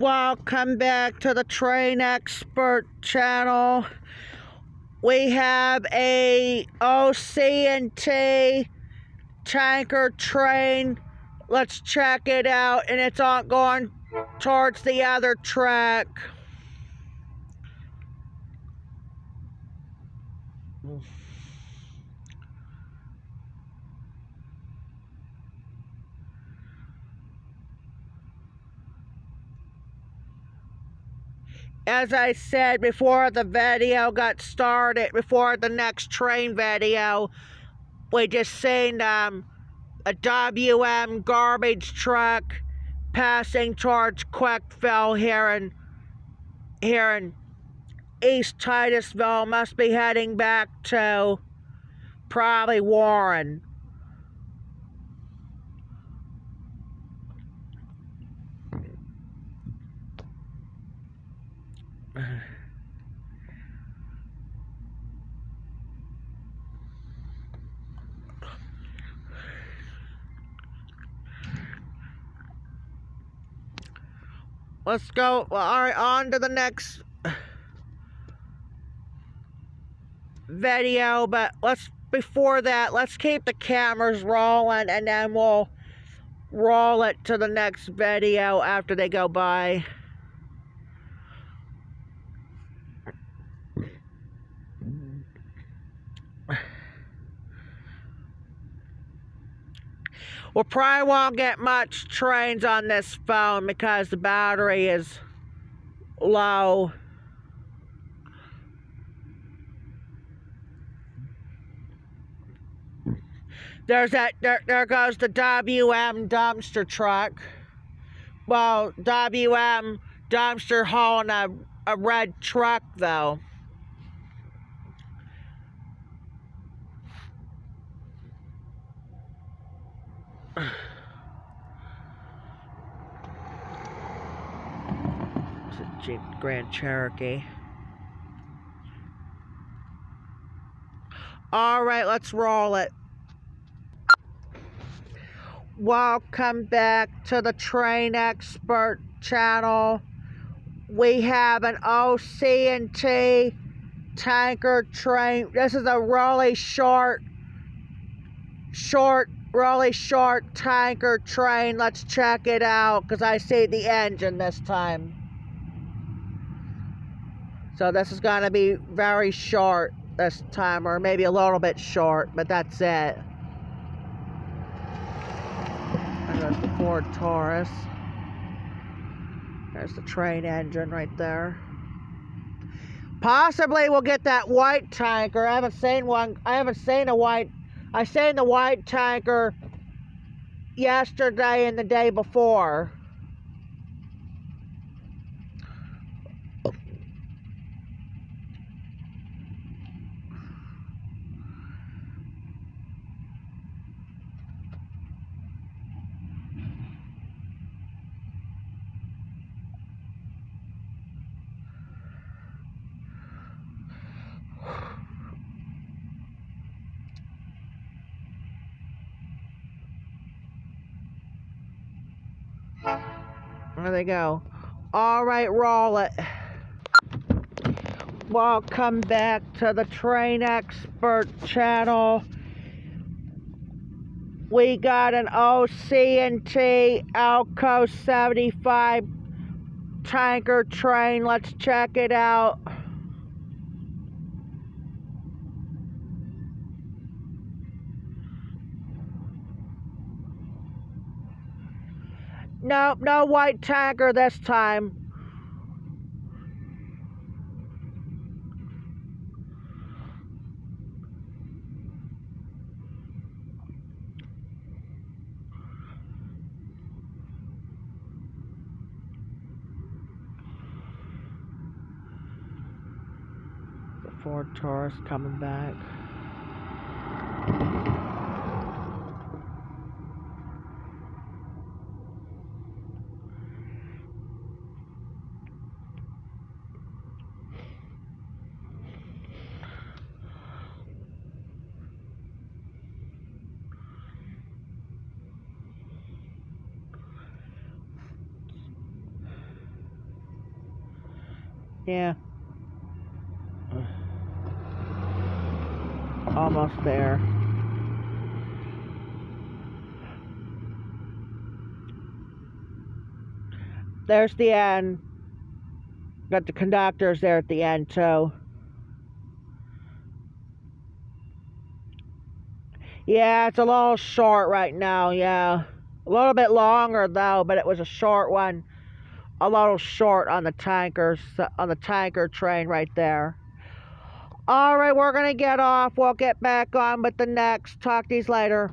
Welcome back to the Train Expert channel. We have a OC&T tanker train. Let's check it out, and it's on going towards the other track. As I said before the video got started, before the next train video, we just seen a WM garbage truck passing towards Titusville here in East Titusville. Must be heading back to probably Warren. Let's go. All right, on to the next video. But before that, let's keep the cameras rolling, and then we'll roll it to the next video after they go by. We probably won't get much trains on this phone because the battery is low. There goes the WM dumpster truck. Well, WM dumpster hauling a red truck though. It's a Jeep Grand Cherokee. Alright, let's roll it. Welcome back to the Train Expert channel. We have an OC&T tanker train. This is a really short tanker train. Let's check it out because I see the engine this time. So this is going to be very short this time, or maybe a little bit short, but that's it. There's the Ford Taurus. There's the train engine right there. Possibly we'll get that white tanker. I haven't seen one. I seen the white tanker yesterday and the day before. There they go. Alright, roll it. Welcome back to the Train Expert channel. We got an OC&T Alco 75 tanker train. Let's check it out. Nope, no white tanker this time. The Ford Taurus coming back. Yeah. Almost there. There's the end. Got the conductors there at the end too. Yeah, it's a little short right now, yeah. A little bit longer though, but it was a short one. A little short on the tankers, on the tanker train right there. Alright, we're gonna get off. We'll get back on with the next. Talk to you later.